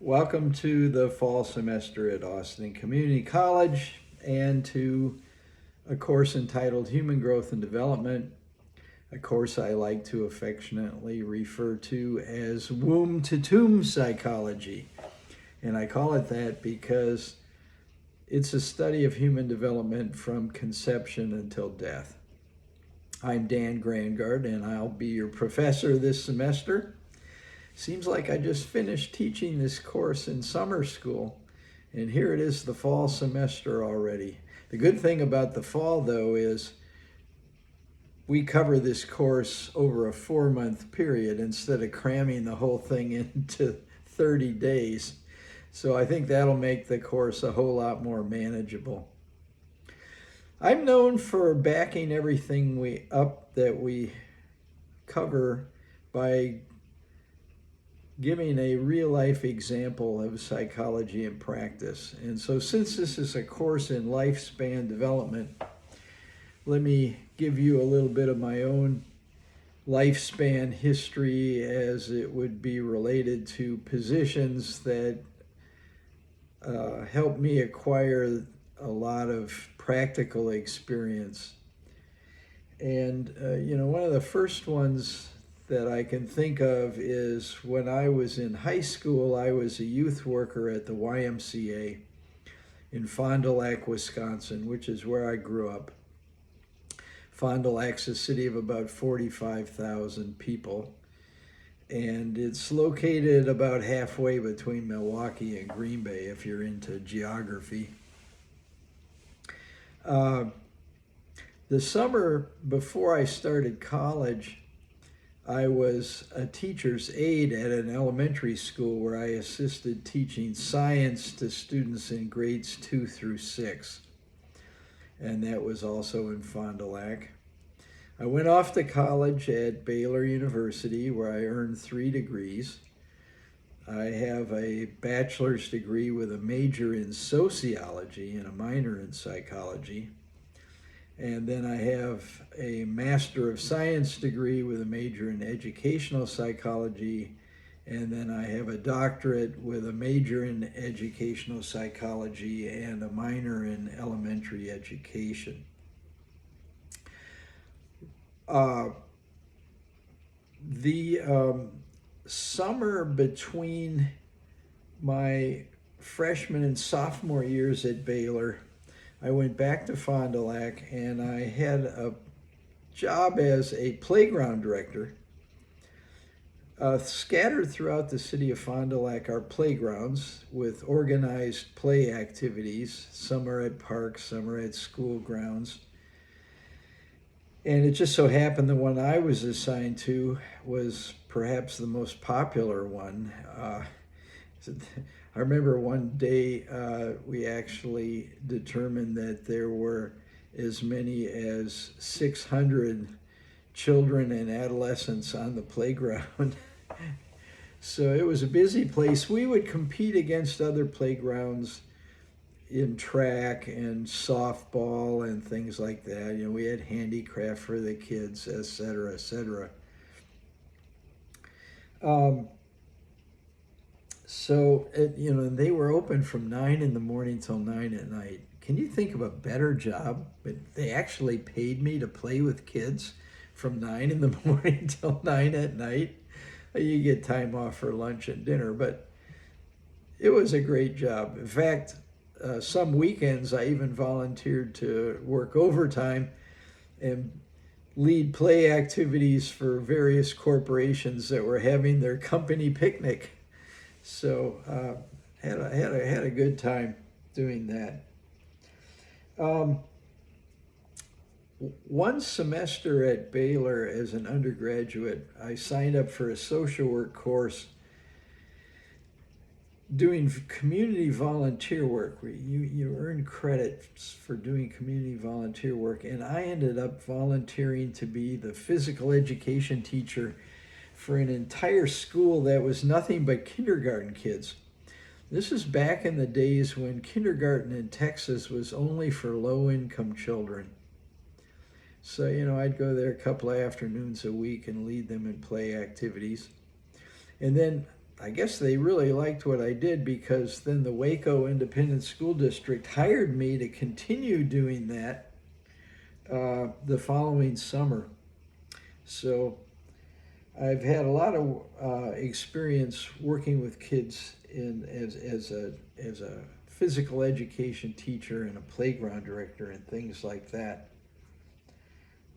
Welcome to the fall semester at Austin Community College and to a course entitled Human Growth and Development, a course I like to affectionately refer to as womb to tomb psychology. And I call it that because it's a study of human development from conception until death. I'm Dan Grangard and I'll be your professor this semester. Seems like I just finished teaching this course in summer school, and here it is the fall semester already. The good thing about the fall, though, is we cover this course over a 4-month period instead of cramming the whole thing into 30 days. So I think that'll make the course a whole lot more manageable. I'm known for backing everything that we cover by giving a real-life example of psychology in practice. And so since this is a course in lifespan development, let me give you a little bit of my own lifespan history as it would be related to positions that helped me acquire a lot of practical experience. And, one of the first ones that I can think of is when I was in high school, I was a youth worker at the YMCA in Fond du Lac, Wisconsin, which is where I grew up. Fond du Lac's a city of about 45,000 people, and it's located about halfway between Milwaukee and Green Bay if you're into geography. The summer before I started college, I was a teacher's aide at an elementary school where I assisted teaching science to students in grades 2 through 6. And that was also in Fond du Lac. I went off to college at Baylor University where I earned 3 degrees. I have a bachelor's degree with a major in sociology and a minor in psychology. And then I have a Master of Science degree with a major in educational psychology. And then I have a doctorate with a major in educational psychology and a minor in elementary education. The summer between my freshman and sophomore years at Baylor, I went back to Fond du Lac and I had a job as a playground director. Scattered throughout the city of Fond du Lac are playgrounds with organized play activities. Some are at parks, some are at school grounds. And it just so happened the one I was assigned to was perhaps the most popular one. I remember one day we actually determined that there were as many as 600 children and adolescents on the playground. So it was a busy place. We would compete against other playgrounds in track and softball and things like that. We had handicraft for the kids, et cetera, et cetera. So, they were open from 9 in the morning till 9 at night. Can you think of a better job? But they actually paid me to play with kids from 9 in the morning till 9 at night. You get time off for lunch and dinner, but it was a great job. In fact, some weekends I even volunteered to work overtime and lead play activities for various corporations that were having their company picnic. So had a good time doing that. One semester at Baylor as an undergraduate, I signed up for a social work course doing community volunteer work. You earn credits for doing community volunteer work, and I ended up volunteering to be the physical education teacher for an entire school that was nothing but kindergarten kids. This is back in the days when kindergarten in Texas was only for low-income children. So, I'd go there a couple of afternoons a week and lead them in play activities. And then I guess they really liked what I did, because then the Waco Independent School District hired me to continue doing that the following summer. So I've had a lot of experience working with kids as a physical education teacher and a playground director and things like that.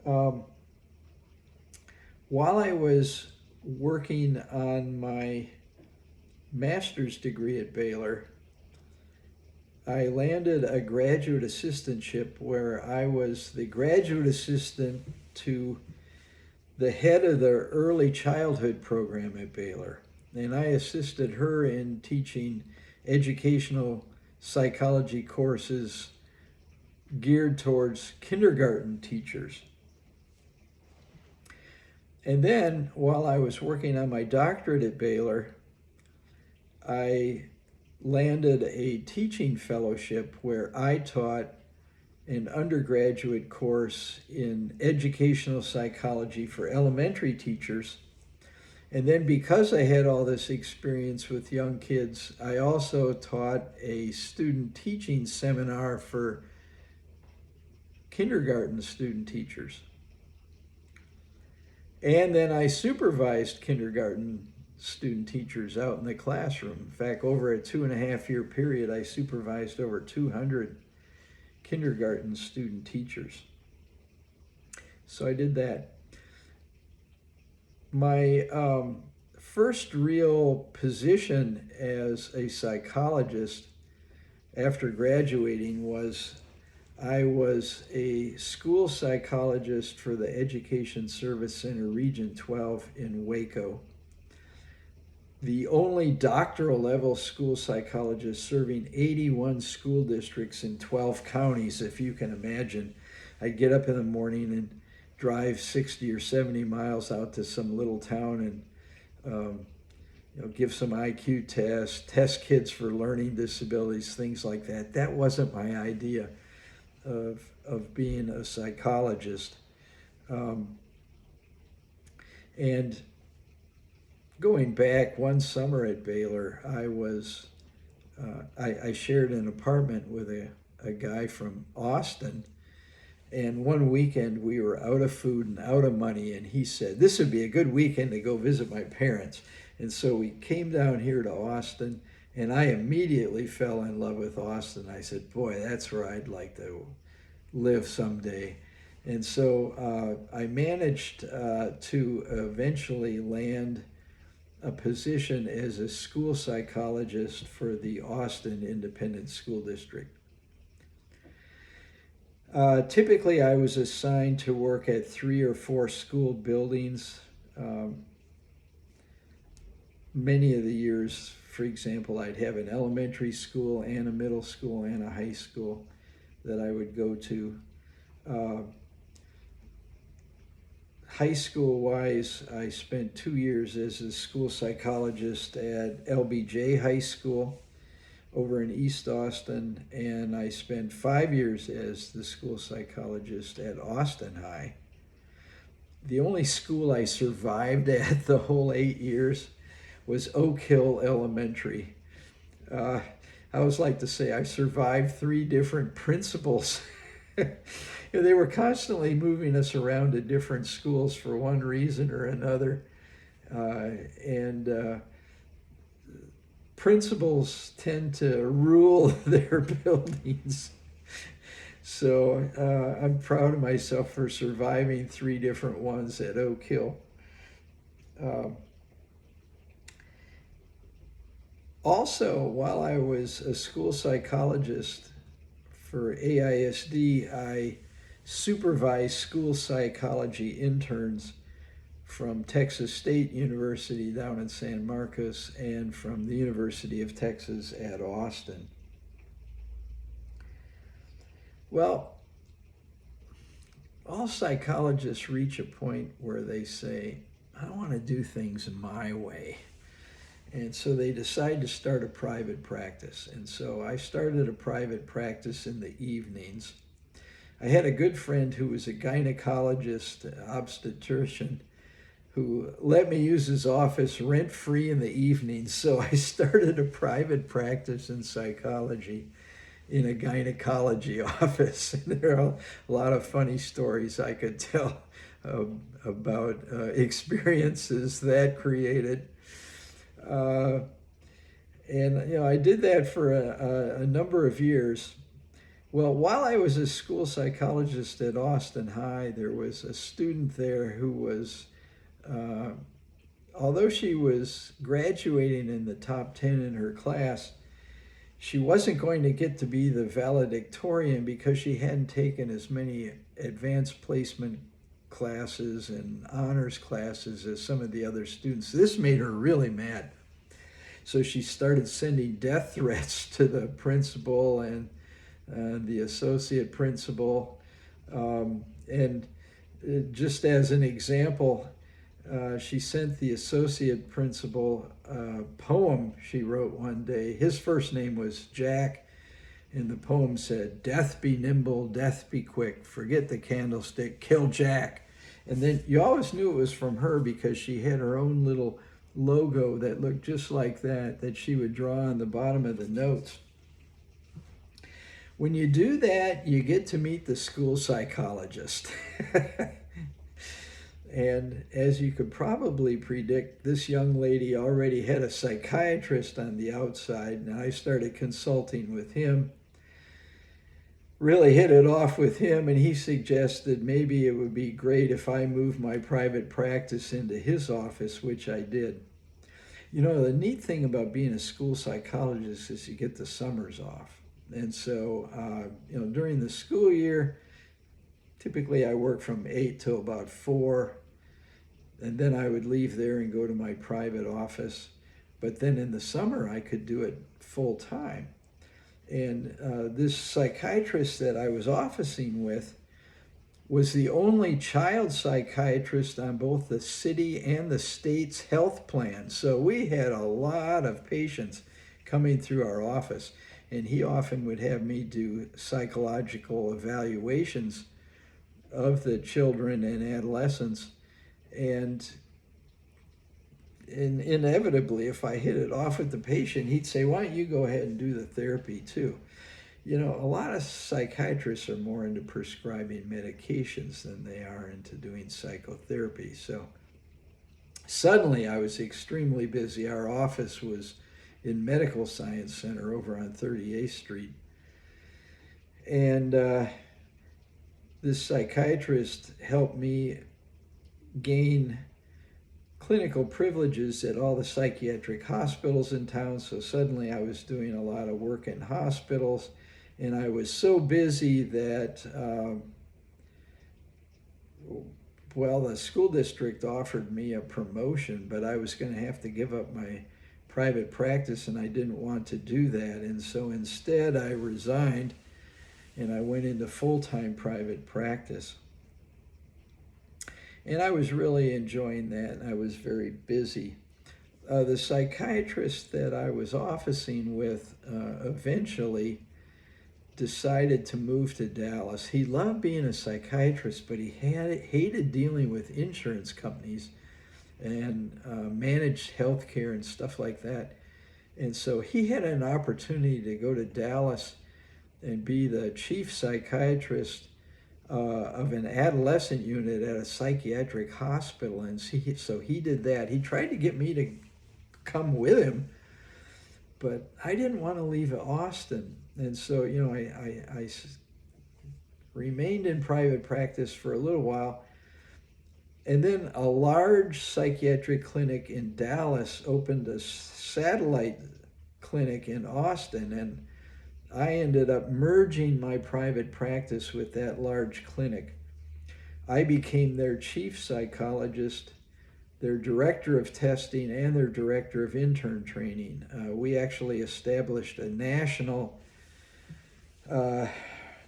While I was working on my master's degree at Baylor, I landed a graduate assistantship where I was the graduate assistant to the head of the early childhood program at Baylor. And I assisted her in teaching educational psychology courses geared towards kindergarten teachers. And then, while I was working on my doctorate at Baylor, I landed a teaching fellowship where I taught an undergraduate course in educational psychology for elementary teachers. And then, because I had all this experience with young kids, I also taught a student teaching seminar for kindergarten student teachers. And then I supervised kindergarten student teachers out in the classroom. In fact, over a 2.5-year period, I supervised over 200 kindergarten student teachers. So I did that. My first real position as a psychologist after graduating was I was a school psychologist for the Education Service Center Region 12 in Waco, the only doctoral level school psychologist serving 81 school districts in 12 counties, if you can imagine. I'd get up in the morning and drive 60 or 70 miles out to some little town and give some IQ tests, test kids for learning disabilities, things like that. That wasn't my idea of being a psychologist. And going back one summer at Baylor, I shared an apartment with a guy from Austin, and one weekend we were out of food and out of money, and he said, this would be a good weekend to go visit my parents. And so we came down here to Austin, and I immediately fell in love with Austin. I said, boy, that's where I'd like to live someday. And so I managed to eventually land a position as a school psychologist for the Austin Independent School District. Typically, I was assigned to work at 3 or 4 school buildings. Many of the years, for example, I'd have an elementary school and a middle school and a high school that I would go to. High school wise, I spent 2 years as a school psychologist at LBJ High School over in East Austin, and I spent 5 years as the school psychologist at Austin High. The only school I survived at the whole 8 years was Oak Hill Elementary. I always like to say I survived 3 different principals. They were constantly moving us around to different schools for one reason or another. And principals tend to rule their buildings. So I'm proud of myself for surviving 3 different ones at Oak Hill. Also, while I was a school psychologist for AISD, I supervised school psychology interns from Texas State University down in San Marcos and from the University of Texas at Austin. Well, all psychologists reach a point where they say, I want to do things my way. And so they decide to start a private practice. And so I started a private practice in the evenings. I had a good friend who was a gynecologist, obstetrician, who let me use his office rent-free in the evenings. So I started a private practice in psychology in a gynecology office. And there are a lot of funny stories I could tell about experiences that created. And I did that for a number of years. Well, while I was a school psychologist at Austin High, there was a student there who was, although she was graduating in the top 10 in her class, she wasn't going to get to be the valedictorian because she hadn't taken as many advanced placement classes and honors classes as some of the other students. This made her really mad. So she started sending death threats to the principal and the associate principal. And just as an example, she sent the associate principal a poem she wrote one day. His first name was Jack, and the poem said, "Death be nimble, death be quick, forget the candlestick, kill Jack." And then you always knew it was from her because she had her own little logo that looked just like that she would draw on the bottom of the notes. When you do that, you get to meet the school psychologist. And as you could probably predict, this young lady already had a psychiatrist on the outside, and I started consulting with him. Really hit it off with him, and he suggested maybe it would be great if I moved my private practice into his office, which I did. The neat thing about being a school psychologist is you get the summers off. And so, during the school year, typically I work from 8 till about 4, and then I would leave there and go to my private office. But then in the summer, I could do it full time. And this psychiatrist that I was officing with was the only child psychiatrist on both the city and the state's health plan. So we had a lot of patients coming through our office, and he often would have me do psychological evaluations of the children and adolescents. And inevitably, if I hit it off with the patient, he'd say, "Why don't you go ahead and do the therapy too?" A lot of psychiatrists are more into prescribing medications than they are into doing psychotherapy. So suddenly I was extremely busy. Our office was in Medical Science Center over on 38th Street. And this psychiatrist helped me gain clinical privileges at all the psychiatric hospitals in town. So suddenly I was doing a lot of work in hospitals, and I was so busy that, the school district offered me a promotion, but I was going to have to give up my private practice, and I didn't want to do that. And so instead I resigned, and I went into full-time private practice. And I was really enjoying that, and I was very busy. The psychiatrist that I was officing with eventually decided to move to Dallas. He loved being a psychiatrist, but he hated dealing with insurance companies and managed healthcare and stuff like that. And so he had an opportunity to go to Dallas and be the chief psychiatrist of an adolescent unit at a psychiatric hospital. And so he did that. He tried to get me to come with him, but I didn't want to leave Austin. And so, I remained in private practice for a little while. And then a large psychiatric clinic in Dallas opened a satellite clinic in Austin, and I ended up merging my private practice with that large clinic. I became their chief psychologist, their director of testing, and their director of intern training. We actually established a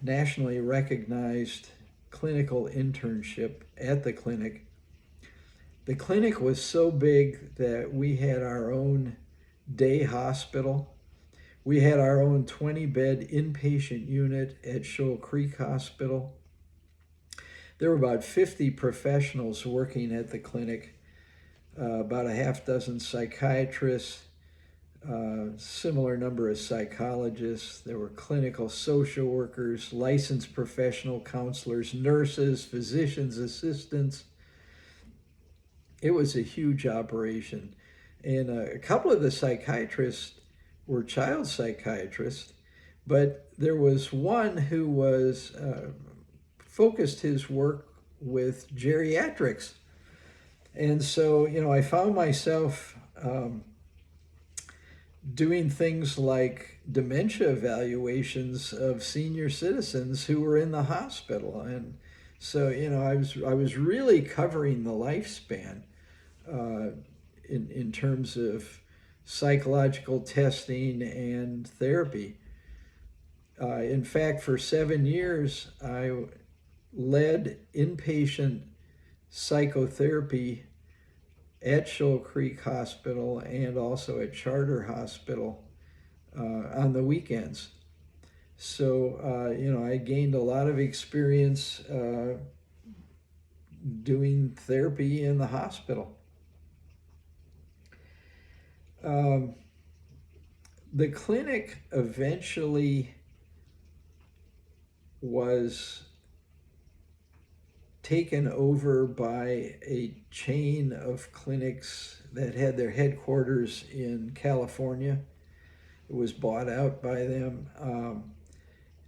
nationally recognized clinical internship at the clinic. The clinic was so big that we had our own day hospital. We had our own 20-bed inpatient unit at Shoal Creek Hospital. There were about 50 professionals working at the clinic. about a half dozen psychiatrists, similar number of psychologists. There were clinical social workers, licensed professional counselors, nurses, physicians' assistants. It was a huge operation. And a couple of the psychiatrists were child psychiatrists, but there was one who was focused his work with geriatrics. And so, I found myself doing things like dementia evaluations of senior citizens who were in the hospital. And so, I was really covering the lifespan in terms of psychological testing and therapy. In fact, for 7 years, I led inpatient psychotherapy at Shoal Creek Hospital and also at Charter Hospital on the weekends. So, I gained a lot of experience doing therapy in the hospital. The clinic eventually was taken over by a chain of clinics that had their headquarters in California. It was bought out by them,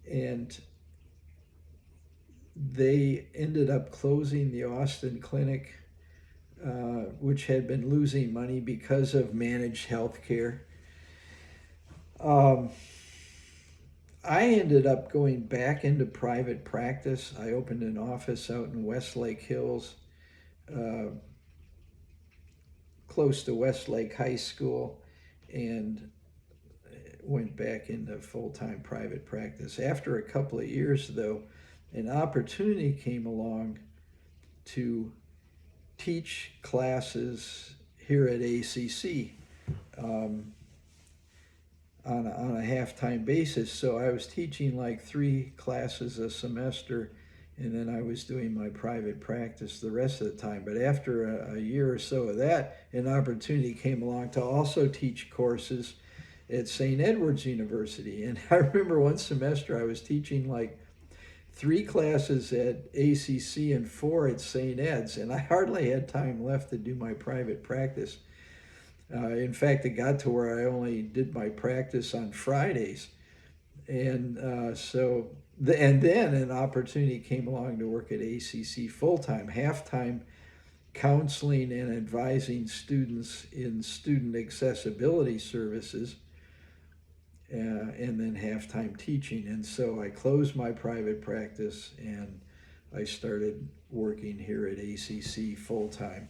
and they ended up closing the Austin clinic, which had been losing money because of managed health care. I ended up going back into private practice. I opened an office out in Westlake Hills, close to Westlake High School, and went back into full-time private practice. After a couple of years, though, an opportunity came along to teach classes here at ACC. On a half-time basis. So I was teaching like 3 classes a semester, and then I was doing my private practice the rest of the time. But after a year or so of that, an opportunity came along to also teach courses at St. Edward's University. And I remember one semester I was teaching like 3 classes at ACC and 4 at St. Ed's, and I hardly had time left to do my private practice. In fact, it got to where I only did my practice on Fridays. And and then an opportunity came along to work at ACC full-time, half-time counseling and advising students in student accessibility services, and then half-time teaching. And so I closed my private practice and I started working here at ACC full-time.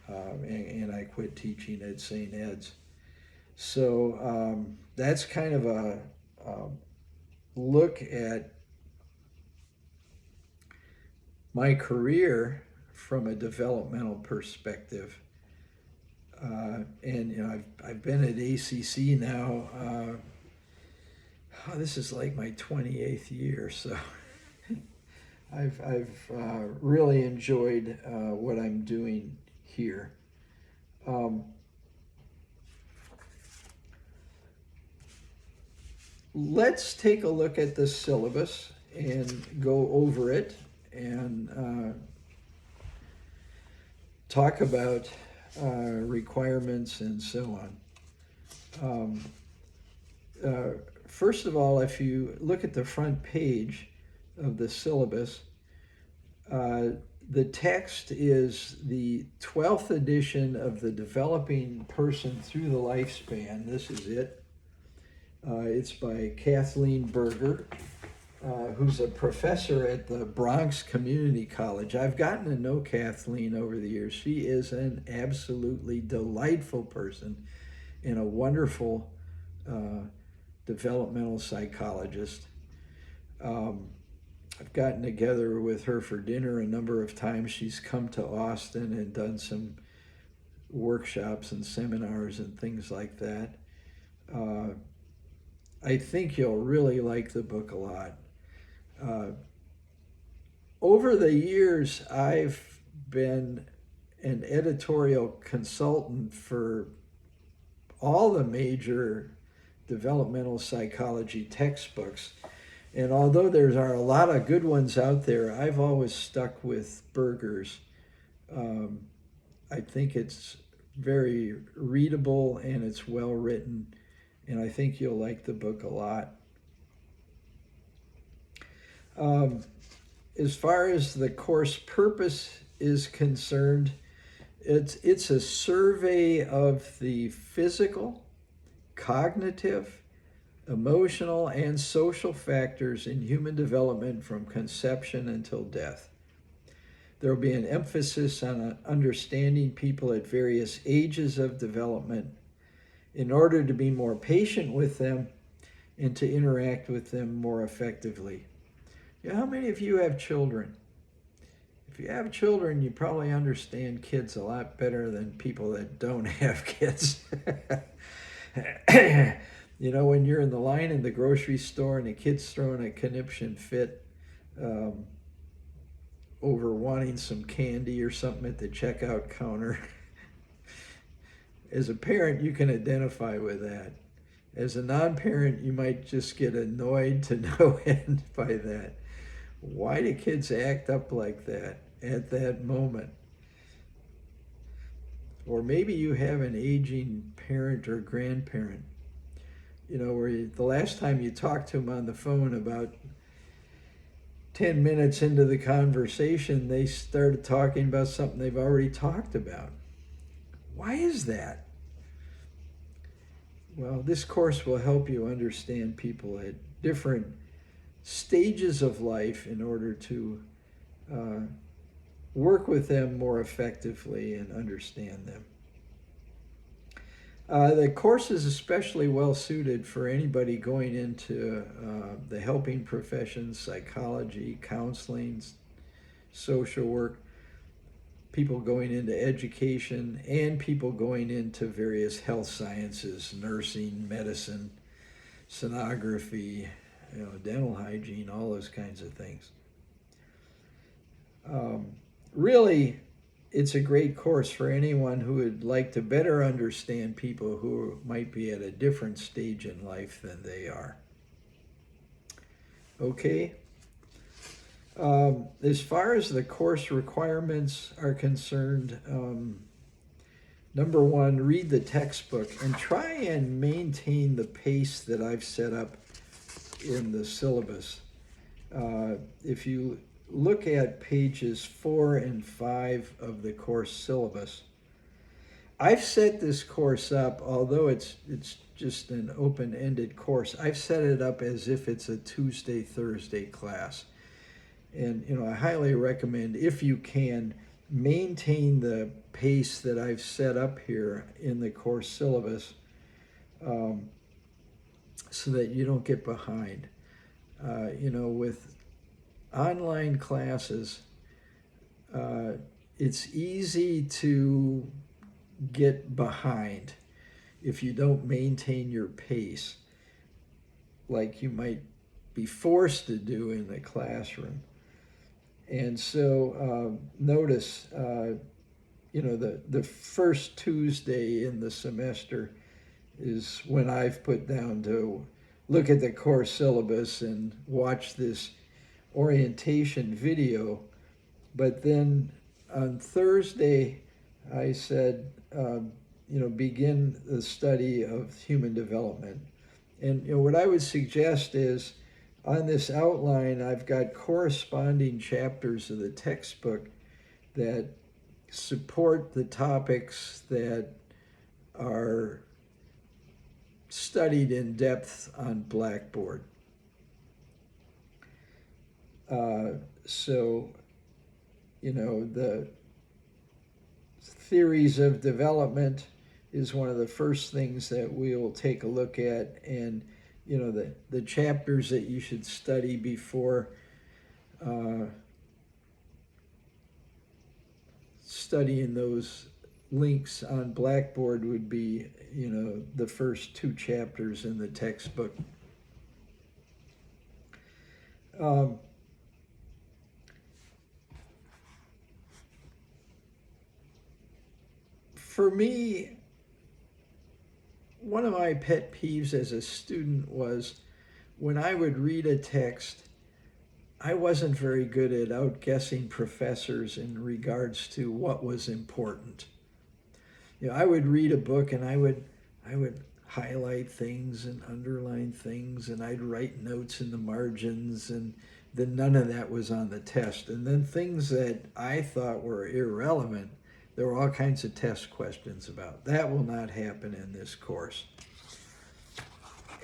And I quit teaching at St. Ed's. So that's kind of a look at my career from a developmental perspective. And I've been at ACC now. This is like my 28th year, so I've really enjoyed what I'm doing here. Let's take a look at the syllabus and go over it and talk about requirements and so on. First of all, if you look at the front page of the syllabus, the text is the 12th edition of the Developing Person Through the Lifespan. This is it. It's by Kathleen Berger, who's a professor at the Bronx Community College. I've gotten to know Kathleen over the years. She is an absolutely delightful person and a wonderful developmental psychologist. I've gotten together with her for dinner a number of times. She's come to Austin and done some workshops and seminars and things like that. I think you'll really like the book a lot. Over the years, I've been an editorial consultant for all the major developmental psychology textbooks. And although there are a lot of good ones out there, I've always stuck with Berger's. I think it's very readable and it's well written, and I think you'll like the book a lot. As far as the course purpose is concerned, it's a survey of the physical, cognitive, emotional, and social factors in human development from conception until death. There will be an emphasis on understanding people at various ages of development in order to be more patient with them and to interact with them more effectively. How many of you have children? If you have children, you probably understand kids a lot better than people that don't have kids. When you're in the line in the grocery store and the kid's throwing a conniption fit over wanting some candy or something at the checkout counter, as a parent, you can identify with that. As a non-parent, you might just get annoyed to no end by that. Why do kids act up like that at that moment? Or maybe you have an aging parent or grandparent, where the last time you talked to them on the phone, about 10 minutes into the conversation, they started talking about something they've already talked about. Why is that? Well, this course will help you understand people at different stages of life in order to work with them more effectively and understand them. The course is especially well suited for anybody going into the helping professions, psychology, counseling, social work, people going into education, and people going into various health sciences, nursing, medicine, sonography, dental hygiene, all those kinds of things. Really, it's a great course for anyone who would like to better understand people who might be at a different stage in life than they are. Okay. As far as the course requirements are concerned, number one, read the textbook and try and maintain the pace that I've set up in the syllabus. If you look at pages 4 and 5 of the course syllabus, I've set this course up, although it's just an open-ended course, I've set it up as if it's a Tuesday, Thursday class. And I highly recommend, if you can, maintain the pace that I've set up here in the course syllabus so that you don't get behind. With online classes, it's easy to get behind if you don't maintain your pace, like you might be forced to do in the classroom. And so notice, the first Tuesday in the semester is when I've put down to look at the course syllabus and watch this orientation video. But then on Thursday, I said, begin the study of human development. And what I would suggest is, on this outline, I've got corresponding chapters of the textbook that support the topics that are studied in depth on Blackboard. The theories of development is one of the first things that we'll take a look at, and the chapters that you should study before studying those links on Blackboard would be, the first 2 chapters in the textbook. for me, one of my pet peeves as a student was when I would read a text, I wasn't very good at outguessing professors in regards to what was important. I would read a book and I would highlight things and underline things, and I'd write notes in the margins, and then none of that was on the test. And then things that I thought were irrelevant, there were all kinds of test questions about. That will not happen in this course.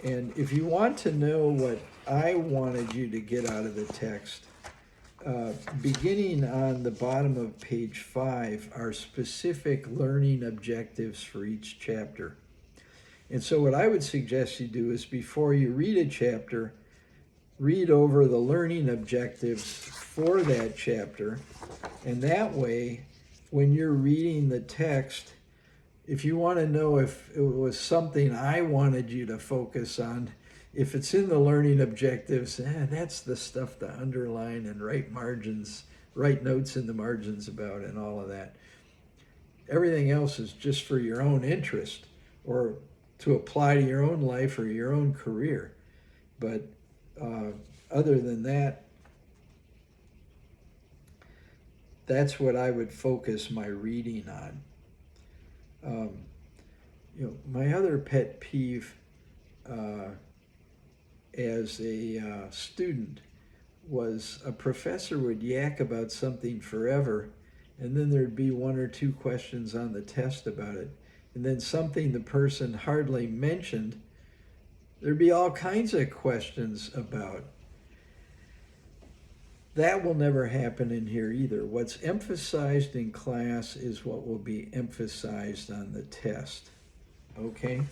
And if you want to know what I wanted you to get out of the text, beginning on the bottom of page 5 are specific learning objectives for each chapter. And so what I would suggest you do is before you read a chapter, read over the learning objectives for that chapter. And that way, when you're reading the text, if you want to know if it was something I wanted you to focus on, if it's in the learning objectives, that's the stuff to underline and write notes in the margins about and all of that. Everything else is just for your own interest or to apply to your own life or your own career. But other than that, that's what I would focus my reading on. My other pet peeve as a student was a professor would yak about something forever, and then there'd be 1 or 2 questions on the test about it, and then something the person hardly mentioned, there'd be all kinds of questions about. That will never happen in here either. What's emphasized in class is what will be emphasized on the test. Okay?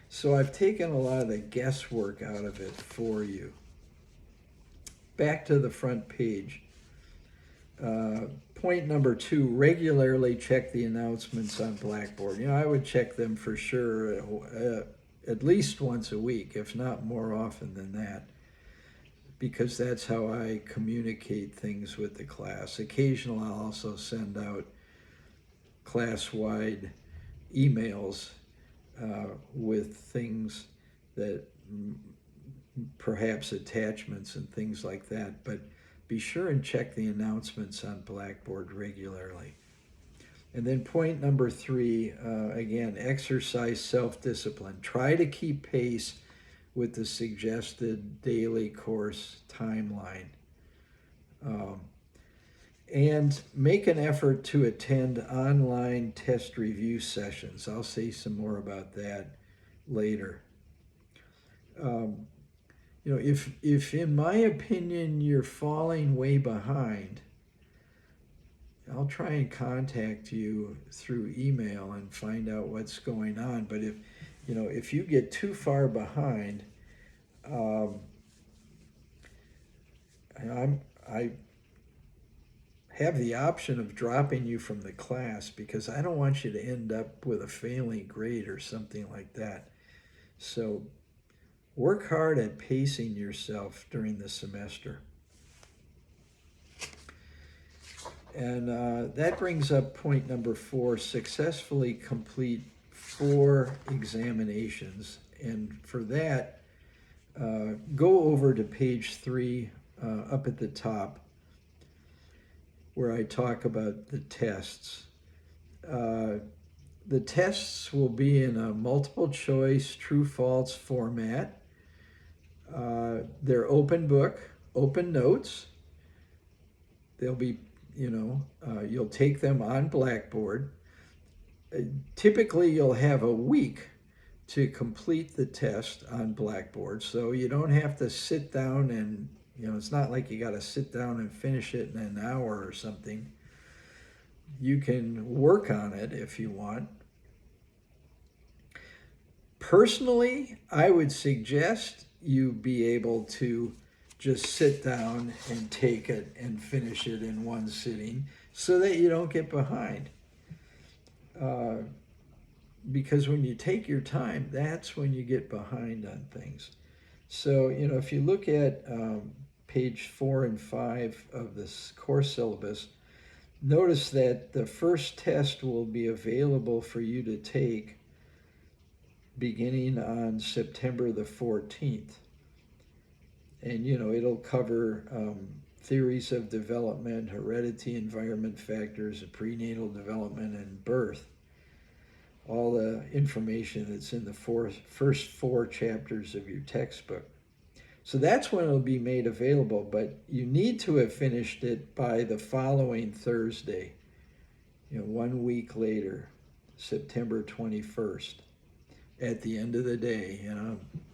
So I've taken a lot of the guesswork out of it for you. Back to the front page. Point number 2, regularly check the announcements on Blackboard. I would check them for sure at least once a week, if not more often than that, because that's how I communicate things with the class. Occasionally I'll also send out class-wide emails with things that perhaps attachments and things like that, but be sure and check the announcements on Blackboard regularly. And then point number 3, again, exercise self-discipline. Try to keep pace with the suggested daily course timeline. And make an effort to attend online test review sessions. I'll say some more about that later. If in my opinion you're falling way behind, I'll try and contact you through email and find out what's going on. But if you get too far behind, I have the option of dropping you from the class because I don't want you to end up with a failing grade or something like that. So work hard at pacing yourself during the semester. And that brings up point number 4, successfully complete 4 examinations. And for that, go over to page 3 up at the top where I talk about the tests. The tests will be in a multiple choice, true-false format. They're open book, open notes. They'll be, you'll take them on Blackboard. Typically, you'll have a week to complete the test on Blackboard, so you don't have to sit down and, it's not like you got to sit down and finish it in an hour or something. You can work on it if you want. Personally, I would suggest you be able to just sit down and take it and finish it in one sitting so that you don't get behind. Because when you take your time, that's when you get behind on things. So, if you look at page 4 and 5 of this course syllabus, Notice that the first test will be available for you to take beginning on September the 14th. And, it'll cover theories of development, heredity, environment factors, prenatal development, and birth. All the information that's in the first 4 chapters of your textbook. So that's when it'll be made available, but you need to have finished it by the following Thursday, 1 week later, September 21st, at the end of the day,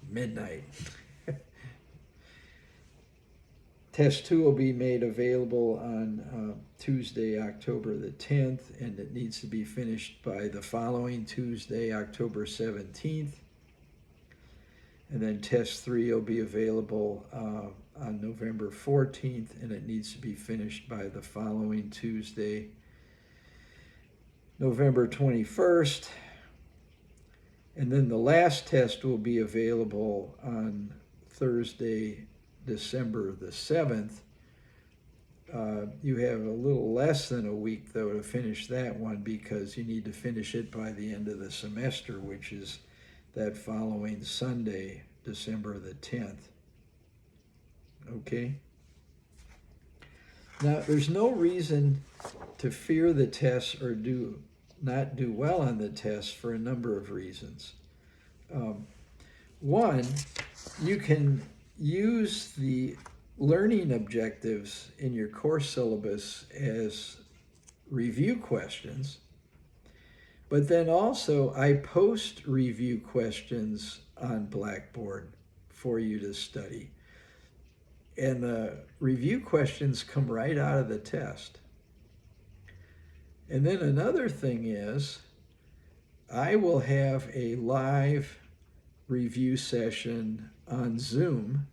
midnight. Test 2 will be made available on Tuesday, October the 10th, and it needs to be finished by the following Tuesday, October 17th. And then test 3 will be available on November 14th, and it needs to be finished by the following Tuesday, November 21st. And then the last test will be available on Thursday, December the 7th. You have a little less than a week, though, to finish that one, because you need to finish it by the end of the semester, which is that following Sunday, December the 10th. Okay? Now, there's no reason to fear the tests or not do well on the tests for a number of reasons. One, you can use the learning objectives in your course syllabus as review questions, but then also I post review questions on Blackboard for you to study. And the review questions come right out of the test. And then another thing is, I will have a live review session on Zoom.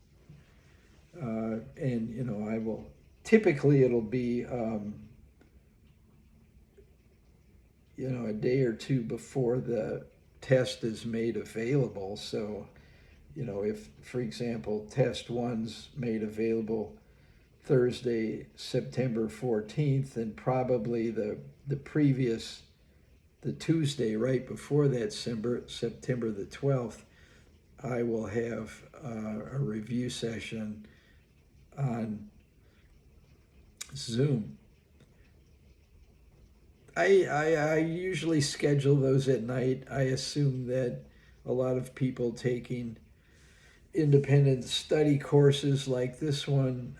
And, I will, typically it'll be, a day or two before the test is made available. So, if, for example, test 1's made available Thursday, September 14th, and probably the Tuesday right before that, September the 12th, I will have a review session on Zoom. I usually schedule those at night. I assume that a lot of people taking independent study courses like this one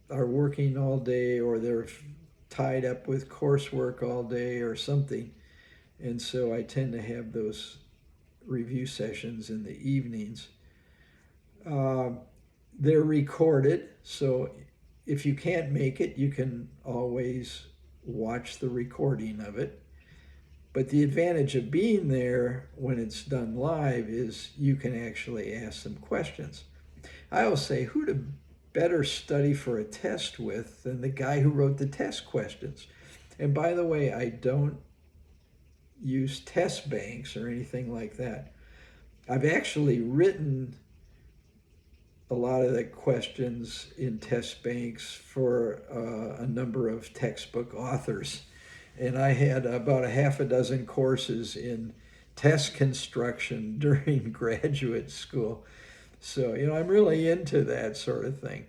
are working all day, or they're tied up with coursework all day or something. And so I tend to have those review sessions in the evenings. They're recorded, so if you can't make it, you can always watch the recording of it. But the advantage of being there when it's done live is you can actually ask some questions. I always say, who to better study for a test with than the guy who wrote the test questions? And by the way, I don't use test banks or anything like that. I've actually written a lot of the questions in test banks for a number of textbook authors. And I had about a half a dozen courses in test construction during graduate school. So, I'm really into that sort of thing.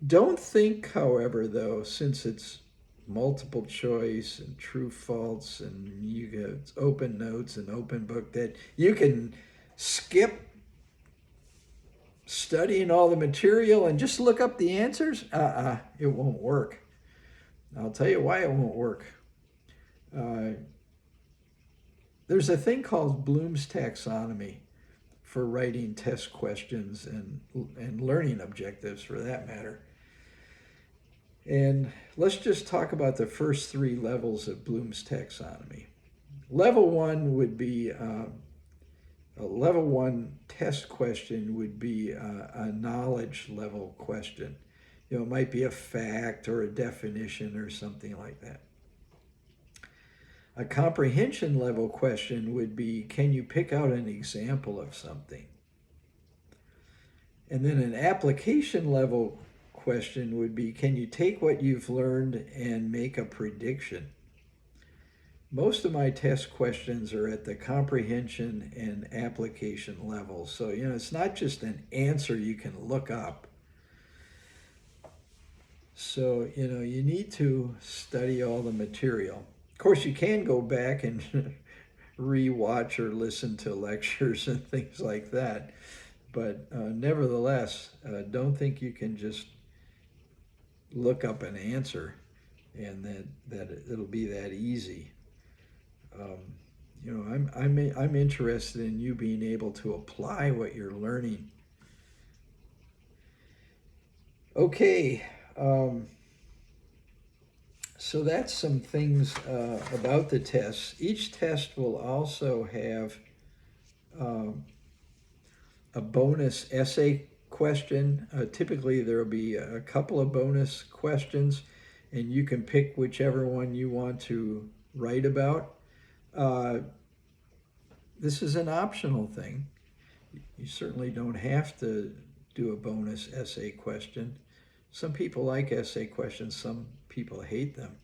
Don't think, however, though, since it's multiple choice and true false and you get open notes and open book, that you can skip studying all the material and just look up the answers. It won't work. I'll tell you why it won't work. There's a thing called Bloom's taxonomy for writing test questions and learning objectives, for that matter. And let's just talk about the first 3 levels of Bloom's taxonomy. Level 1 would be a level 1 test question would be a knowledge level question. It might be a fact or a definition or something like that. A comprehension level question would be, can you pick out an example of something? And then an application level question would be, can you take what you've learned and make a prediction? Most of my test questions are at the comprehension and application level. So, it's not just an answer you can look up. So, you need to study all the material. Of course, you can go back and re-watch or listen to lectures and things like that. But nevertheless, don't think you can just look up an answer and that it'll be that easy. I'm interested in you being able to apply what you're learning. Okay, so that's some things about the tests. Each test will also have a bonus essay question. Typically, there will be a couple of bonus questions, and you can pick whichever one you want to write about. This is an optional thing. You certainly don't have to do a bonus essay question. Some people like essay questions, some people hate them.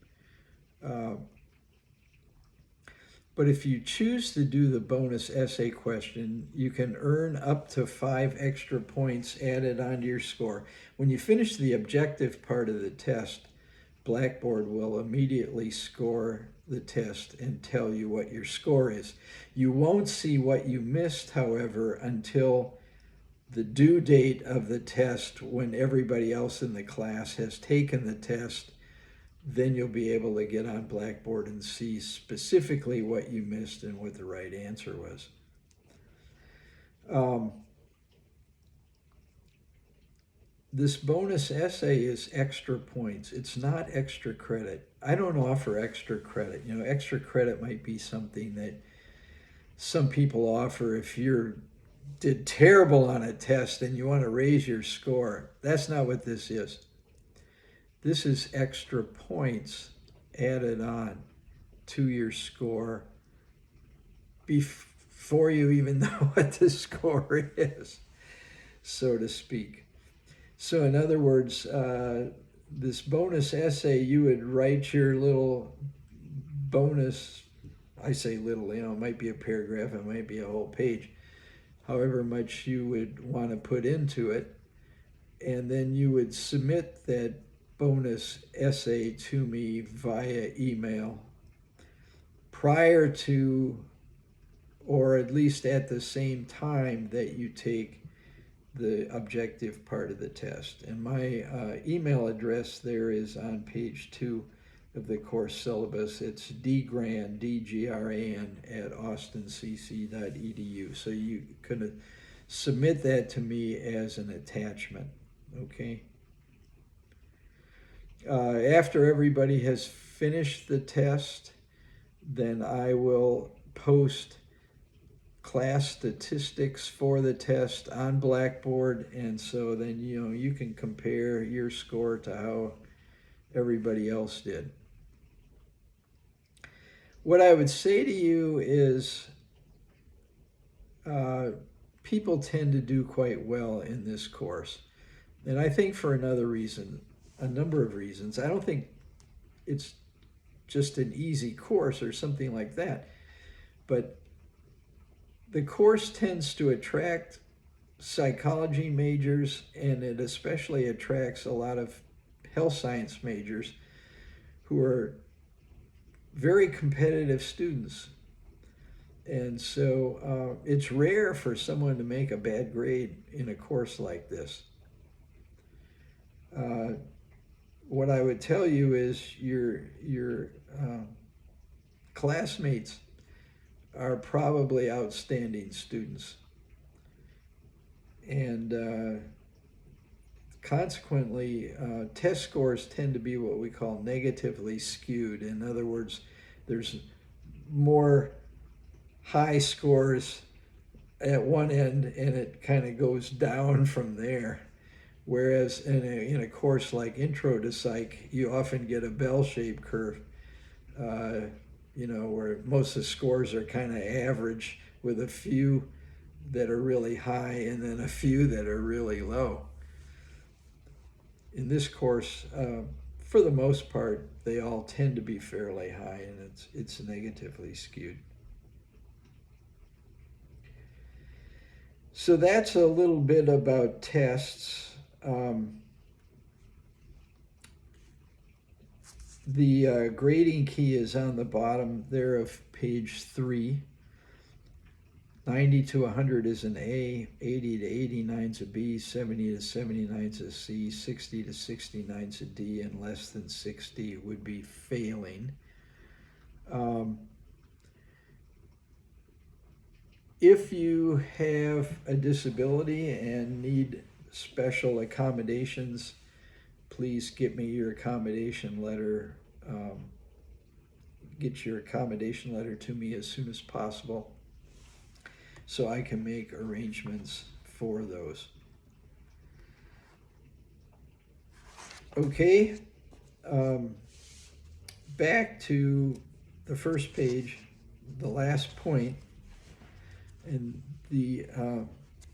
But if you choose to do the bonus essay question, you can earn up to 5 extra points added onto your score. When you finish the objective part of the test, Blackboard will immediately score the test and tell you what your score is. You won't see what you missed, however, until the due date of the test, when everybody else in the class has taken the test. Then you'll be able to get on Blackboard and see specifically what you missed and what the right answer was. This bonus essay is extra points. It's not extra credit. I don't offer extra credit. Extra credit might be something that some people offer if you did terrible on a test and you want to raise your score. That's not what this is. This is extra points added on to your score before you even know what the score is, so to speak. So in other words, this bonus essay, you would write your little bonus, I say little, it might be a paragraph, it might be a whole page, however much you would want to put into it, and then you would submit that bonus essay to me via email prior to, or at least at the same time that you take the objective part of the test. And my email address there is on page 2 of the course syllabus. It's dgran, D-G-R-A-N, at austincc.edu. So you could submit that to me as an attachment, okay? After everybody has finished the test, then I will post class statistics for the test on Blackboard, and so then you can compare your score to how everybody else did. What I would say to you is people tend to do quite well in this course, and I think for another reason. A number of reasons. I don't think it's just an easy course or something like that, but the course tends to attract psychology majors, and it especially attracts a lot of health science majors who are very competitive students. And so it's rare for someone to make a bad grade in a course like this. What I would tell you is your classmates are probably outstanding students, and consequently test scores tend to be what we call negatively skewed. In other words, there's more high scores at one end and it kind of goes down from there. Whereas in a course like Intro to Psych, you often get a bell-shaped curve, where most of the scores are kind of average, with a few that are really high and then a few that are really low. in this course, for the most part, they all tend to be fairly high, and it's negatively skewed. So that's a little bit about tests. The grading key is on the bottom there of page 3. 90 to 100 is an A, 80 to 89 is a B, 70 to 79 is a C, 60 to 69 is a D, and less than 60 would be failing. If you have a disability and need special accommodations, please get me your accommodation letter. Get your accommodation letter to me as soon as possible, so I can make arrangements for those. Okay, back to the first page, the last point, and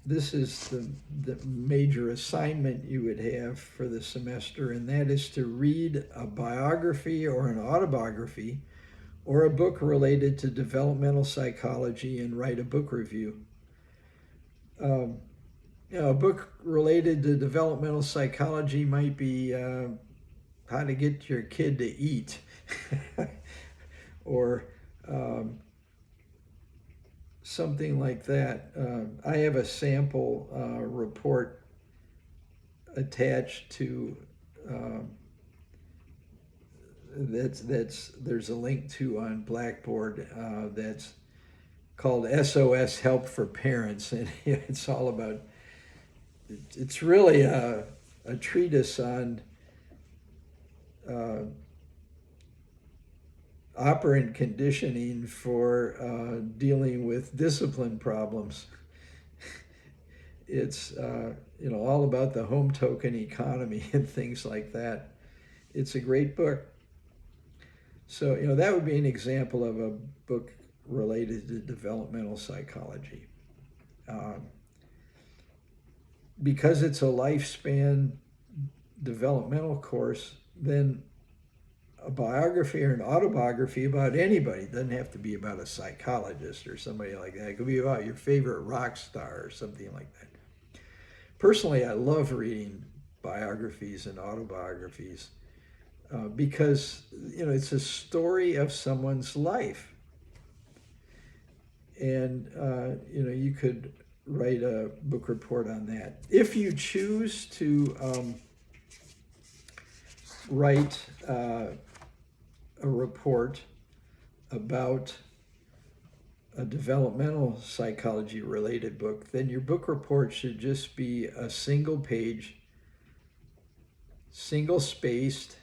this is the major assignment you would have for the semester, and that is to read a biography or an autobiography or a book related to developmental psychology and write a book review. A book related to developmental psychology might be how to get your kid to eat or something like that. I have a sample report attached to there's a link to on Blackboard that's called SOS Help for Parents, and it's all about, it's really a treatise on operant conditioning for dealing with discipline problems. It's all about the home token economy and things like that. It's a great book. So that would be an example of a book related to developmental psychology. Because it's a lifespan developmental course, then a biography or an autobiography about anybody, it doesn't have to be about a psychologist or somebody like that. It could be about your favorite rock star or something like that. Personally, I love reading biographies and autobiographies because it's a story of someone's life, and you could write a book report on that. If you choose to write a report about a developmental psychology related book, then your book report should just be a single page, single spaced,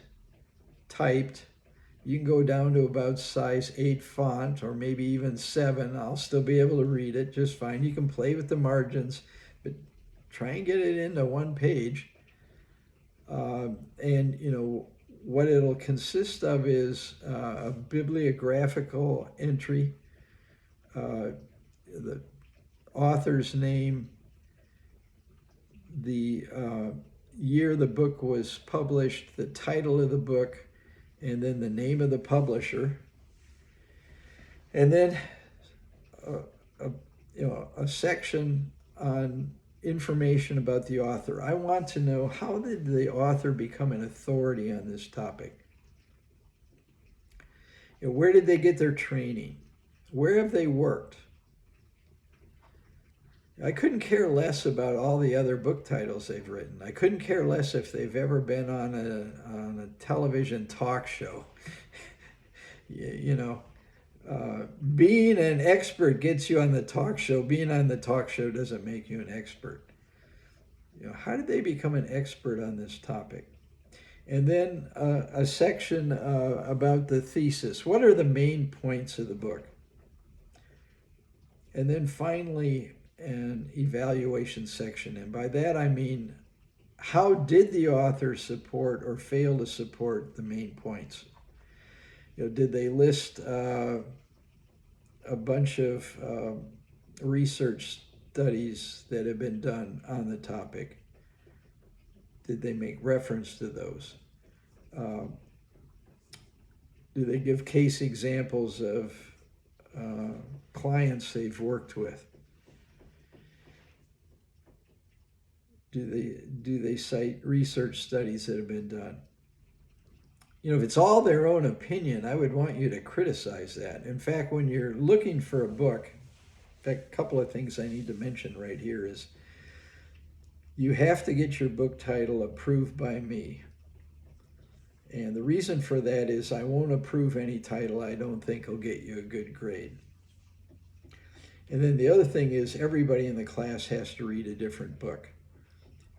typed. You can go down to about size 8 font or maybe even 7. I'll still be able to read it just fine. You can play with the margins, but try and get it into one page. And what it'll consist of is a bibliographical entry, the author's name, the year the book was published, the title of the book, and then the name of the publisher, and then a section on information about the author. I want to know, how did the author become an authority on this topic? Where did they get their training? Where have they worked? I couldn't care less about all the other book titles they've written. I couldn't care less if they've ever been on a television talk show. Being an expert gets you on the talk show. Being on the talk show doesn't make you an expert. How did they become an expert on this topic? And then a section about the thesis. What are the main points of the book? And then finally, an evaluation section. And by that I mean, how did the author support or fail to support the main points? Did they list a bunch of research studies that have been done on the topic? Did they make reference to those? Do they give case examples of clients they've worked with? Do they cite research studies that have been done? If it's all their own opinion, I would want you to criticize that. In fact, when you're looking for a book, in fact, a couple of things I need to mention right here is you have to get your book title approved by me. And the reason for that is I won't approve any title I don't think will get you a good grade. And then the other thing is everybody in the class has to read a different book.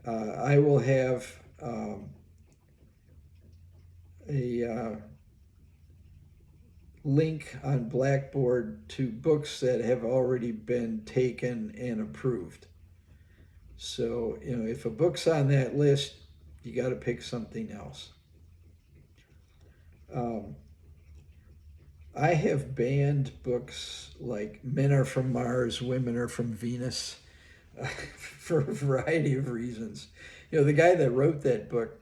I will have a link on Blackboard to books that have already been taken and approved. So, if a book's on that list, you got to pick something else. I have banned books like Men Are From Mars, Women Are From Venus for a variety of reasons. The guy that wrote that book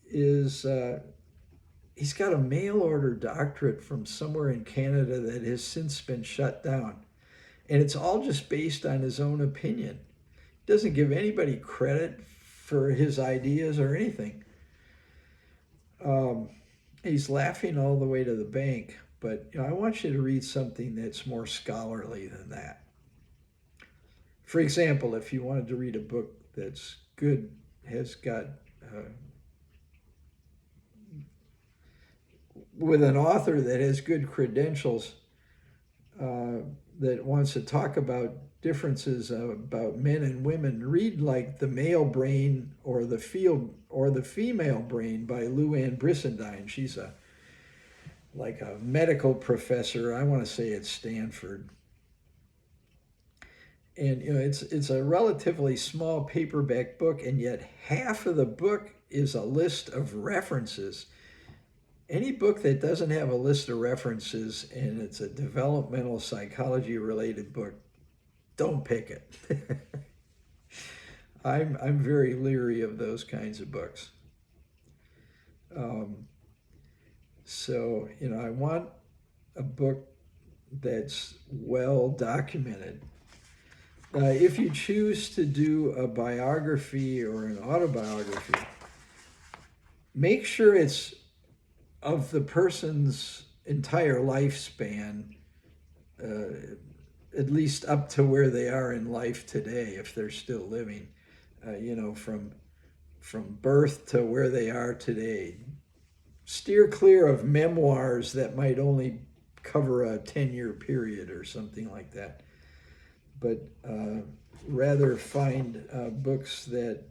is, he's got a mail order doctorate from somewhere in Canada that has since been shut down. And it's all just based on his own opinion. He doesn't give anybody credit for his ideas or anything. He's laughing all the way to the bank, but I want you to read something that's more scholarly than that. For example, if you wanted to read a book that's good, has got with an author that has good credentials, that wants to talk about differences about men and women, read like The Male Brain or The Female Brain by Lou Ann Brisendine. She's like a medical professor, I want to say at Stanford. And it's a relatively small paperback book, and yet half of the book is a list of references. Any book that doesn't have a list of references and it's a developmental psychology related book, don't pick it. I'm very leery of those kinds of books. So I want a book that's well documented. If you choose to do a biography or an autobiography, make sure it's of the person's entire lifespan, at least up to where they are in life today, if they're still living, from birth to where they are today. Steer clear of memoirs that might only cover a 10-year period or something like that. But rather find books that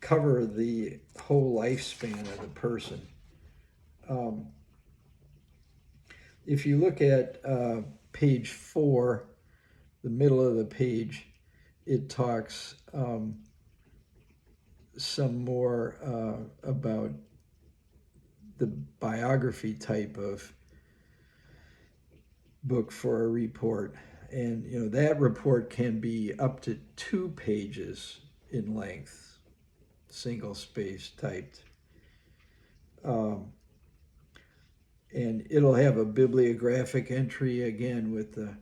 cover the whole lifespan of the person. If you look at page 4, the middle of the page, it talks some more about the biography type of book for a report. And that report can be up to 2 pages in length, single space typed. And it'll have a bibliographic entry again with the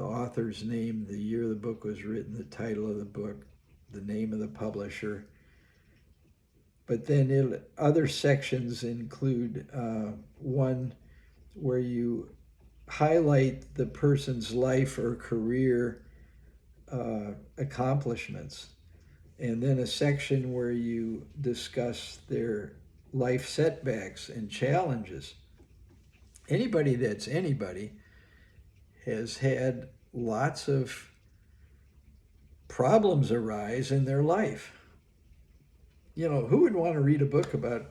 author's name, the year the book was written, the title of the book, the name of the publisher. But then other sections include one where you highlight the person's life or career accomplishments, and then a section where you discuss their life setbacks and challenges. Anybody that's anybody has had lots of problems arise in their life. Who would want to read a book about,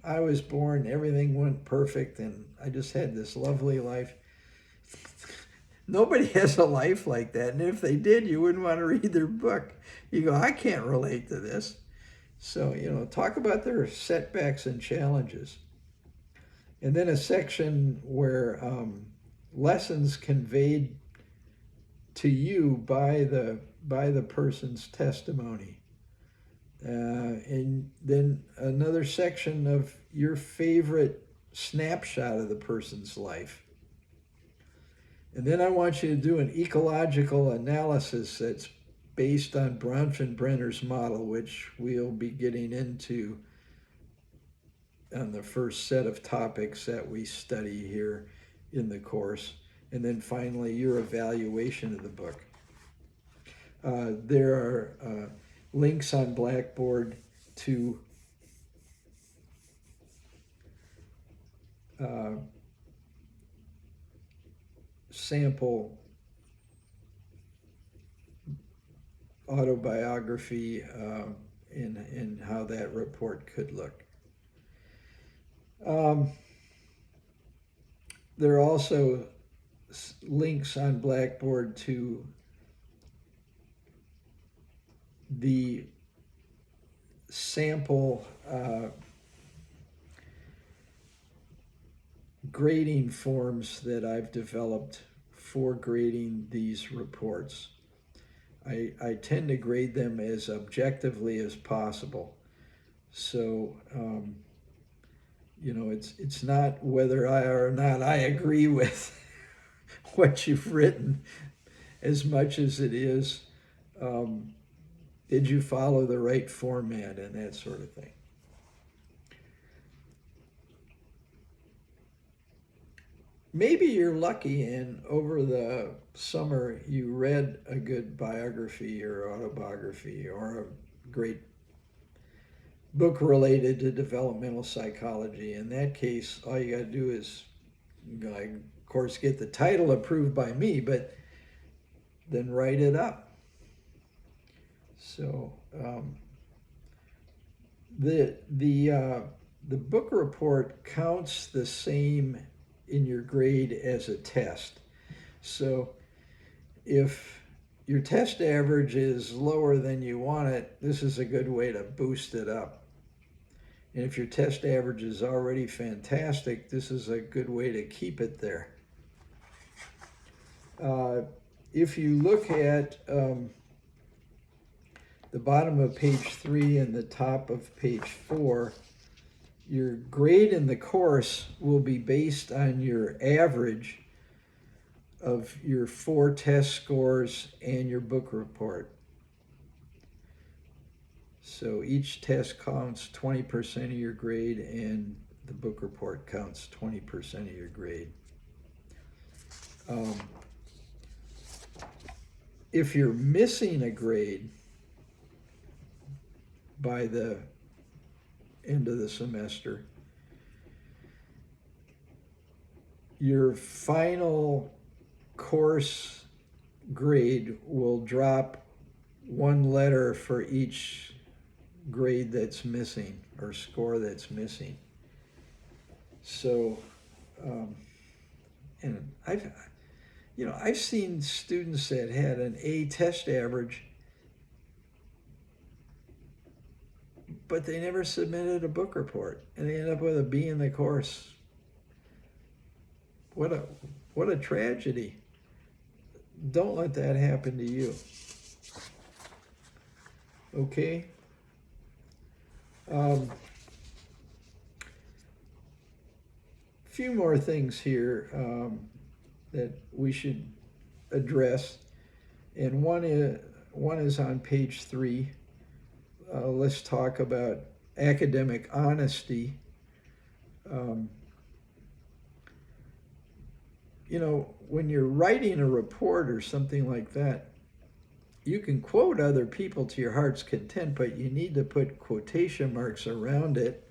I was born, everything went perfect, and I just had this lovely life? Nobody has a life like that. And if they did, you wouldn't want to read their book. You go, I can't relate to this. So, talk about their setbacks and challenges. And then a section where lessons conveyed to you by the by the person's testimony. And then another section of your favorite snapshot of the person's life. And then I want you to do an ecological analysis that's based on Bronfenbrenner's model, which we'll be getting into on the first set of topics that we study here in the course. And then finally, your evaluation of the book. There are links on Blackboard to sample autobiography and how that report could look. There are also links on Blackboard to the sample grading forms that I've developed for grading these reports. I tend to grade them as objectively as possible. So, it's not whether I agree with what you've written as much as it is, did you follow the right format and that sort of thing. Maybe you're lucky and over the summer you read a good biography or autobiography or a great book related to developmental psychology. In that case, all you got to do is, of course, get the title approved by me, but then write it up. So the book report counts the same in your grade as a test. So if your test average is lower than you want it, this is a good way to boost it up. And if your test average is already fantastic, this is a good way to keep it there. If you look at the bottom of page 3 and the top of page 4, your grade in the course will be based on your average of your 4 test scores and your book report. So each test counts 20% of your grade and the book report counts 20% of your grade. If you're missing a grade by the end of the semester, your final course grade will drop 1 letter for each grade that's missing or score that's missing. So, and I've seen students that had an A test average, but they never submitted a book report, and they end up with a B in the course. What a tragedy. Don't let that happen to you. Okay? Few more things here that we should address, and one is on page 3. Let's talk about academic honesty. When you're writing a report or something like that, you can quote other people to your heart's content, but you need to put quotation marks around it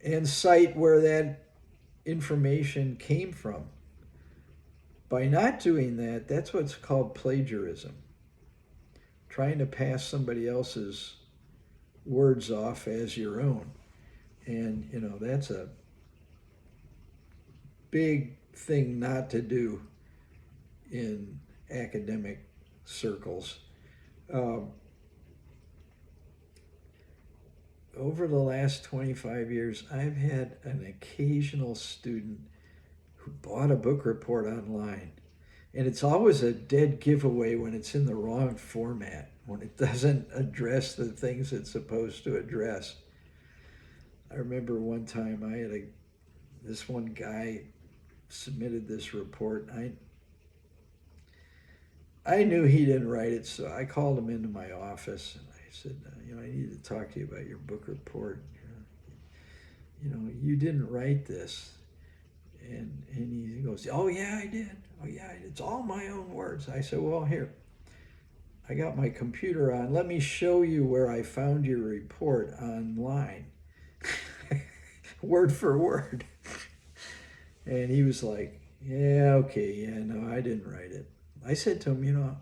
and cite where that information came from. By not doing that, that's what's called plagiarism. Trying to pass somebody else's words off as your own. And, that's a big thing not to do in academic circles. Over the last 25 years, I've had an occasional student who bought a book report online And it's always a dead giveaway when it's in the wrong format, when it doesn't address the things it's supposed to address. I remember one time this one guy submitted this report. I knew he didn't write it, so I called him into my office and I said, I need to talk to you about your book report. You didn't write this. And he goes, oh yeah, I did. Oh yeah, it's all my own words. I said, well, here, I got my computer on. Let me show you where I found your report online, word for word. And he was like, yeah, okay, yeah, no, I didn't write it. I said to him,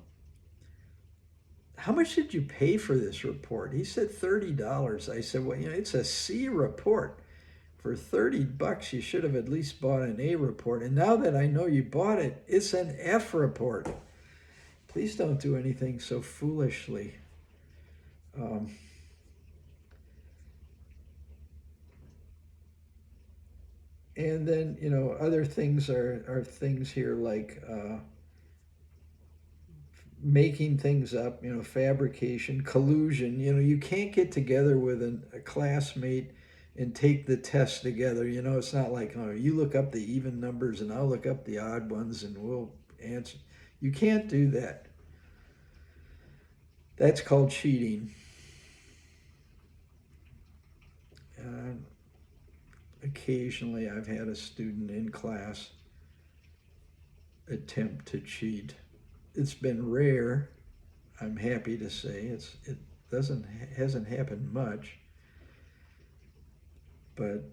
how much did you pay for this report? He said $30. I said, well, it's a C report. For $30, you should have at least bought an A report. And now that I know you bought it, it's an F report. Please don't do anything so foolishly. And then, other things are things here like making things up, fabrication, collusion. You can't get together with a classmate and take the test together. It's not like, you look up the even numbers and I'll look up the odd ones and we'll answer. You can't do that. That's called cheating. Occasionally I've had a student in class attempt to cheat. It's been rare, I'm happy to say. It hasn't happened much. But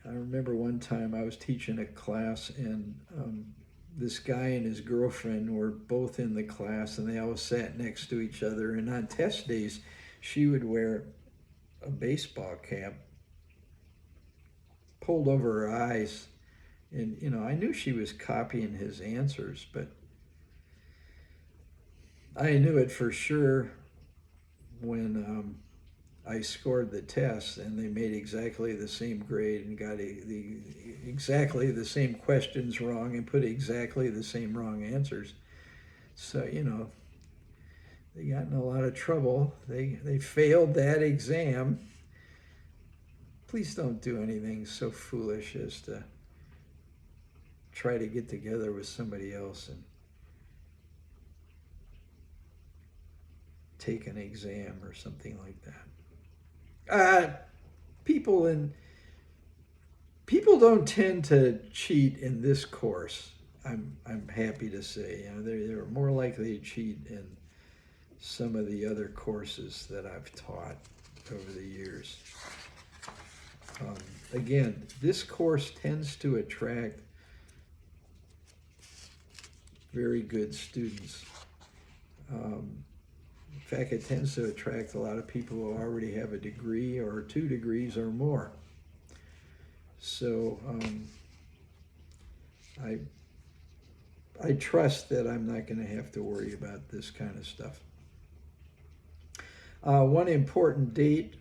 I remember one time I was teaching a class and this guy and his girlfriend were both in the class and they always sat next to each other. And on test days, she would wear a baseball cap pulled over her eyes. And, I knew she was copying his answers, but I knew it for sure when I scored the test and they made exactly the same grade and got exactly the same questions wrong and put exactly the same wrong answers. So, they got in a lot of trouble. They failed that exam. Please don't do anything so foolish as to try to get together with somebody else and take an exam or something like that. People don't tend to cheat in this course. I'm happy to say, they're more likely to cheat in some of the other courses that I've taught over the years. Again, this course tends to attract very good students. In fact, it tends to attract a lot of people who already have a degree or 2 degrees or more. So I trust that I'm not going to have to worry about this kind of stuff. One important date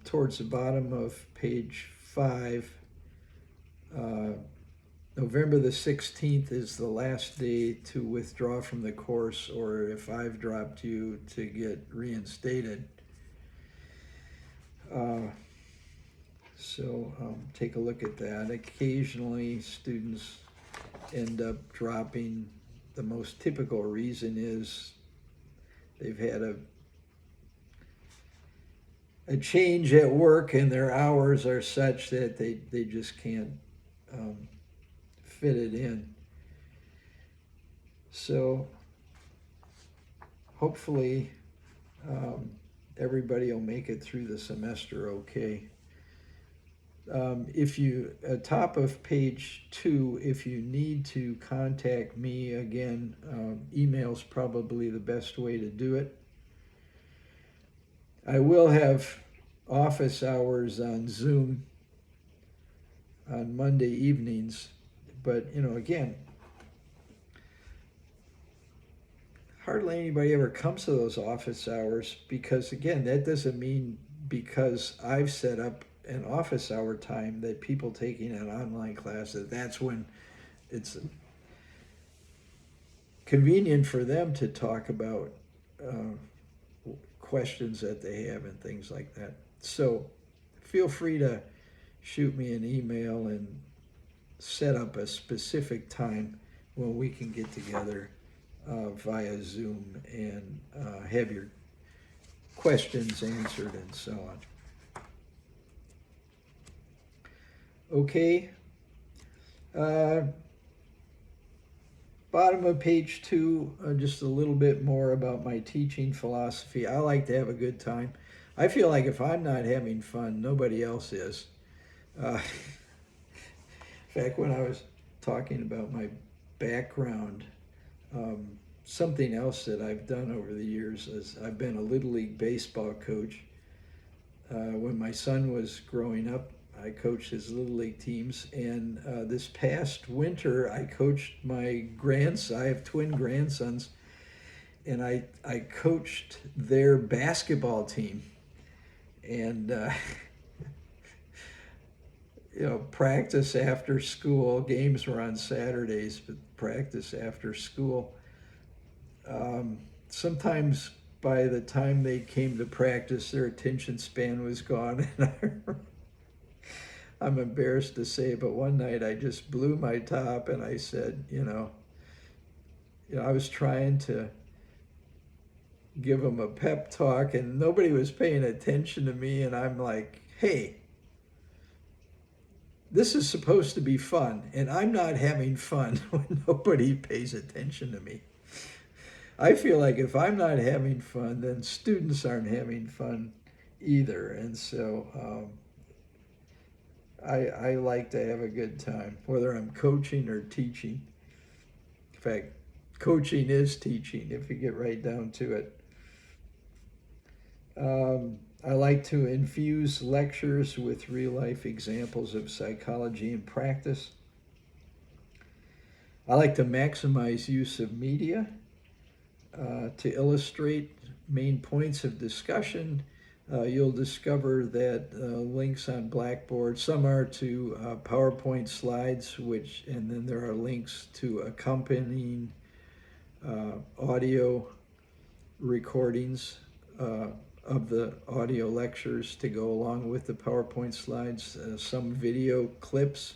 towards the bottom of page 5, November the 16th is the last day to withdraw from the course, or if I've dropped you, to get reinstated. So take a look at that. Occasionally students end up dropping. The most typical reason is they've had a change at work and their hours are such that they just can't fit it in. So hopefully everybody will make it through the semester okay. If you, top of page 2, if you need to contact me, again, email's probably the best way to do it. I will have office hours on Zoom on Monday evenings, but, again, hardly anybody ever comes to those office hours because, again, that doesn't mean because I've set up an office hour time that people taking an online class, that's when it's convenient for them to talk about questions that they have and things like that. So feel free to shoot me an email and set up a specific time when we can get together via Zoom and have your questions answered and so on. Okay. Bottom of page 2, just a little bit more about my teaching philosophy. I like to have a good time. I feel like if I'm not having fun, nobody else is. In fact, when I was talking about my background, something else that I've done over the years is I've been a Little League baseball coach. When my son was growing up, I coached his Little League teams, and this past winter I coached my grandson. I have twin grandsons, and I coached their basketball team. And practice after school. Games were on Saturdays, but practice after school. Sometimes by the time they came to practice, their attention span was gone. And I'm embarrassed to say, but one night I just blew my top and I said, I was trying to give them a pep talk and nobody was paying attention to me. And I'm like, hey, this is supposed to be fun, and I'm not having fun when nobody pays attention to me. I feel like if I'm not having fun, then students aren't having fun either. And so I like to have a good time, whether I'm coaching or teaching. In fact, coaching is teaching if you get right down to it. I like to infuse lectures with real-life examples of psychology in practice. I like to maximize use of media to illustrate main points of discussion. You'll discover that links on Blackboard, some are to PowerPoint slides, and then there are links to accompanying audio recordings of the audio lectures to go along with the PowerPoint slides, some video clips,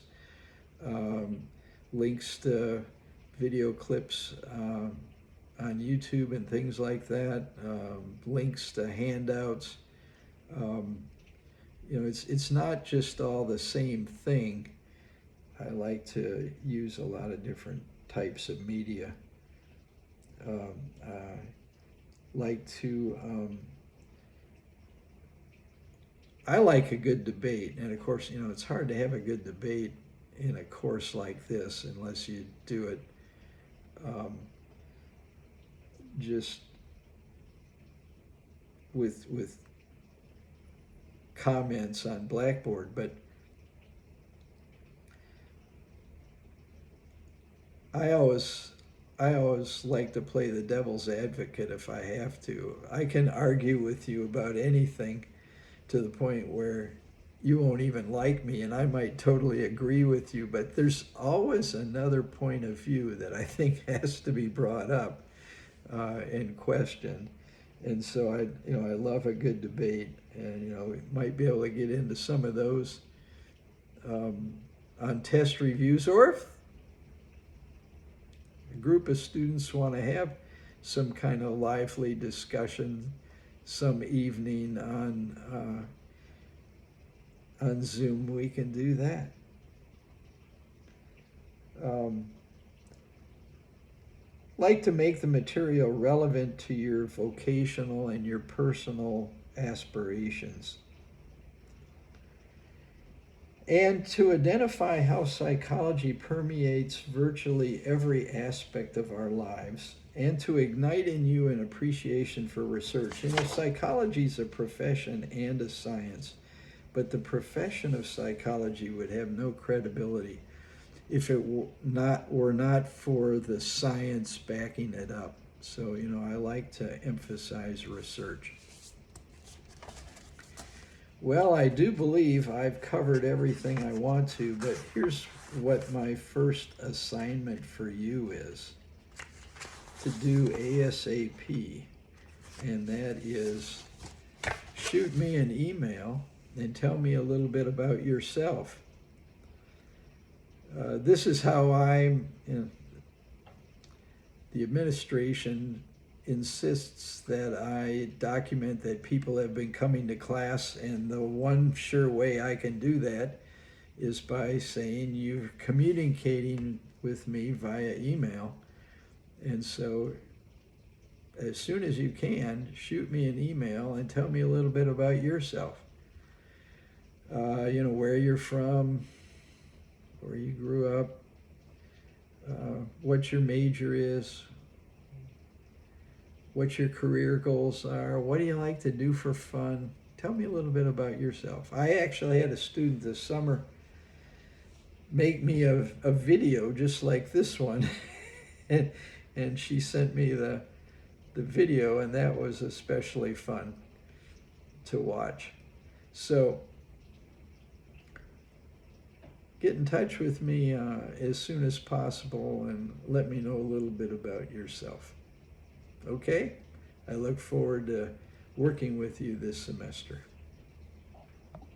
links to video clips on YouTube and things like that, links to handouts. It's not just all the same thing. I like to use a lot of different types of media. I like a good debate, and of course, it's hard to have a good debate in a course like this unless you do it just with comments on Blackboard. But I always like to play the devil's advocate if I have to. I can argue with you about anything to the point where you won't even like me, and I might totally agree with you, but there's always another point of view that I think has to be brought up and questioned. And so I love a good debate, and we might be able to get into some of those on test reviews, or if a group of students want to have some kind of lively discussion some evening on Zoom, we can do that. Like to make the material relevant to your vocational and your personal aspirations. And to identify how psychology permeates virtually every aspect of our lives, and to ignite in you an appreciation for research. Psychology is a profession and a science, but the profession of psychology would have no credibility if it were not for the science backing it up. So, I like to emphasize research. Well, I do believe I've covered everything I want to, but here's what my first assignment for you is to do ASAP, and that is shoot me an email and tell me a little bit about yourself. This is how the administration insists that I document that people have been coming to class, and the one sure way I can do that is by saying you're communicating with me via email. And so as soon as you can, shoot me an email and tell me a little bit about yourself. Where you're from, where you grew up, what your major is, what your career goals are, what do you like to do for fun. Tell me a little bit about yourself. I actually had a student this summer make me a video just like this one, and she sent me the video, and that was especially fun to watch. So get in touch with me as soon as possible and let me know a little bit about yourself. Okay? I look forward to working with you this semester.